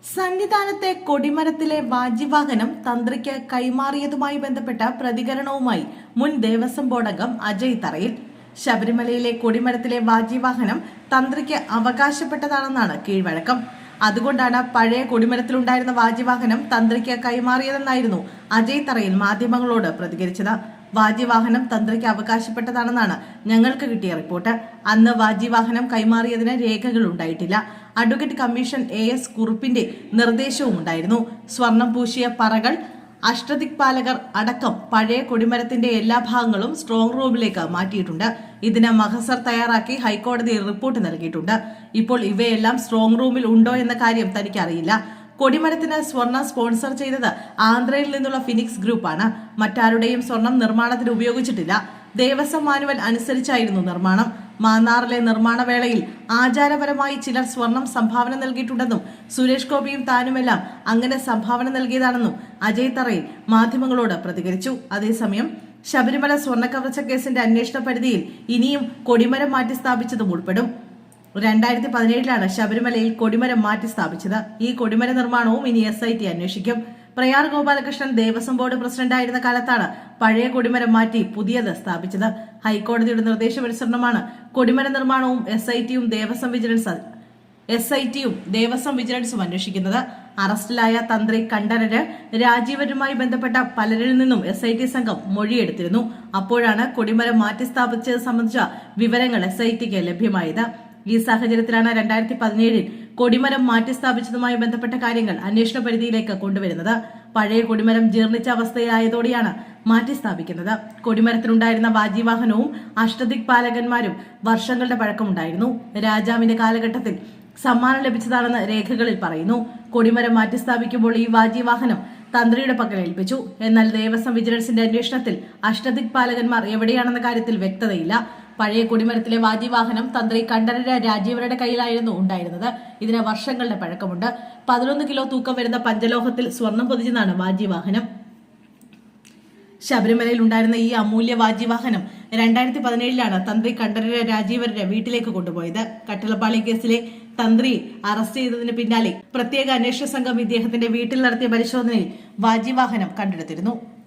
സന്നിധാനത്തെ കൊടിമരത്തിലെ വാജിവാഹനം തന്ത്രിക്ക് കൈമാറിയതുമായി ബന്ധപ്പെട്ട പ്രതികരണവുമായി മുൻ ദേവസ്വം ബോർഡ് അംഗം അജയ് തറയിൽ. ശബരിമലയിലെ കൊടിമരത്തിലെ വാജിവാഹനം തന്ത്രിക്ക് അവകാശപ്പെട്ടതാണെന്നാണ് കീഴ്വഴക്കം. അതുകൊണ്ടാണ് പഴയ കൊടിമരത്തിലുണ്ടായിരുന്ന വാജിവാഹനം തന്ത്രിക്ക് കൈമാറിയതെന്നായിരുന്നു അജയ് തറയിൽ മാധ്യമങ്ങളോട് പ്രതികരിച്ചത്. വാജിവാഹനം തന്ത്രിക്ക് അവകാശപ്പെട്ടതാണെന്നാണ് ഞങ്ങൾക്ക് കിട്ടിയ റിപ്പോർട്ട്. അന്ന് വാജിവാഹനം കൈമാറിയതിന് രേഖകൾ ഉണ്ടായിട്ടില്ല. അഡ്വക്കേറ്റ് കമ്മീഷൻ AS കുറുപ്പിന്റെ നിർദ്ദേശവും ഉണ്ടായിരുന്നു. സ്വർണം പൂശിയ പറകൾ, അഷ്ടദിക്പാലകർ അടക്കം പഴയ കൊടിമരത്തിന്റെ എല്ലാ ഭാഗങ്ങളും സ്ട്രോങ് റൂമിലേക്ക് മാറ്റിയിട്ടുണ്ട്. ഇതിന് മഹസർ തയ്യാറാക്കി ഹൈക്കോടതിയിൽ റിപ്പോർട്ട് നൽകിയിട്ടുണ്ട്. ഇപ്പോൾ ഇവയെല്ലാം സ്ട്രോങ് റൂമിൽ ഉണ്ടോ എന്ന കാര്യം തനിക്കറിയില്ല. കൊടിമരത്തിന് സ്വർണം സ്പോൺസർ ചെയ്തത് ആന്ധ്രയിൽ നിന്നുള്ള ഫിനിക്സ് ഗ്രൂപ്പാണ്. മറ്റാരുടെയും സ്വർണം നിർമ്മാണത്തിന് ഉപയോഗിച്ചിട്ടില്ല. ദേവസ്വം മാനുവൽ അനുസരിച്ചായിരുന്നു നിർമ്മാണം. മാന്നാറിലെ നിർമ്മാണ വേളയിൽ ആചാരപരമായി ചിലർ സ്വർണം സംഭാവന നൽകിയിട്ടുണ്ടെന്നും സുരേഷ് ഗോപിയും താനുമെല്ലാം അങ്ങനെ സംഭാവന നൽകിയതാണെന്നും അജയ് തറയിൽ മാധ്യമങ്ങളോട് പ്രതികരിച്ചു. അതേസമയം ശബരിമല സ്വർണ്ണക്കവർച്ച കേസിന്റെ അന്വേഷണ പരിധിയിൽ ഇനിയും കൊടിമരം മാറ്റി സ്ഥാപിച്ചതും ഉൾപ്പെടും. 2017 ശബരിമലയിൽ കൊടിമരം മാറ്റി സ്ഥാപിച്ചത്. ഈ കൊടിമര നിർമ്മാണവും ഇനി SIT അന്വേഷിക്കും. പ്രയാർ ഗോപാലകൃഷ്ണൻ ദേവസ്വം ബോർഡ് പ്രസിഡന്റായിരുന്ന കാലത്താണ് പഴയ കൊടിമരം മാറ്റി പുതിയത് സ്ഥാപിച്ചത്. ഹൈക്കോടതിയുടെ നിർദ്ദേശമനുസരണമാണ് കൊടിമര നിർമ്മാണവും SITയും ദേവസ്വം വിജിലൻസും അന്വേഷിക്കുന്നത്. അറസ്റ്റിലായ തന്ത്രി കണ്ഠരര് രാജീവരുമായി ബന്ധപ്പെട്ട പലരിൽ നിന്നും SIT സംഘം മൊഴിയെടുത്തിരുന്നു. അപ്പോഴാണ് കൊടിമരം മാറ്റി സ്ഥാപിച്ചത് സംബന്ധിച്ച വിവരങ്ങൾ SITക്ക് ലഭ്യമായത്. ഈ സാഹചര്യത്തിലാണ് 2017 കൊടിമരം മാറ്റി സ്ഥാപിച്ചതുമായി ബന്ധപ്പെട്ട കാര്യങ്ങൾ അന്വേഷണ പരിധിയിലേക്ക് കൊണ്ടുവരുന്നത്. പഴയ കൊടിമരം ജീർണിച്ച അവസ്ഥയിലായതോടെയാണ് മാറ്റി സ്ഥാപിക്കുന്നത്. കൊടിമരത്തിലുണ്ടായിരുന്ന വാജിവാഹനവും അഷ്ടദിക്പാലകന്മാരും വർഷങ്ങളുടെ പഴക്കമുണ്ടായിരുന്നു. രാജാവിന്റെ കാലഘട്ടത്തിൽ സമ്മാനം ലഭിച്ചതാണെന്ന് രേഖകളിൽ പറയുന്നു. കൊടിമരം മാറ്റി സ്ഥാപിക്കുമ്പോൾ ഈ വാജിവാഹനം തന്ത്രിയുടെ പക്കൽ ഏൽപ്പിച്ചു. എന്നാൽ ദേവസ്വം വിജിലൻസിന്റെ അന്വേഷണത്തിൽ അഷ്ടദിക്പാലകന്മാർ എവിടെയാണെന്ന കാര്യത്തിൽ വ്യക്തതയില്ല. പഴയ കൊടിമരത്തിലെ വാജിവാഹനം തന്ത്രി കണ്ഠരര് രാജീവരുടെ കയ്യിലായിരുന്നു ഉണ്ടായിരുന്നത്. ഇതിന് വർഷങ്ങളുടെ പഴക്കമുണ്ട്. 11 കിലോ തൂക്കം വരുന്ന പഞ്ചലോഹത്തിൽ സ്വർണം പൊതിച്ചതാണ് വാജിവാഹനം. ശബരിമലയിൽ ഉണ്ടായിരുന്ന ഈ അമൂല്യ വാജിവാഹനം 2017 തന്ത്രി കണ്ഠരര് രാജീവരുടെ വീട്ടിലേക്ക് കൊണ്ടുപോയത്. കട്ടളപ്പാളി കേസിലെ തന്ത്രി അറസ്റ്റ് ചെയ്തതിന് പിന്നാലെ പ്രത്യേക അന്വേഷണ സംഘം ഇദ്ദേഹത്തിന്റെ വീട്ടിൽ നടത്തിയ പരിശോധനയിൽ വാജിവാഹനം കണ്ടെടുത്തിരുന്നു.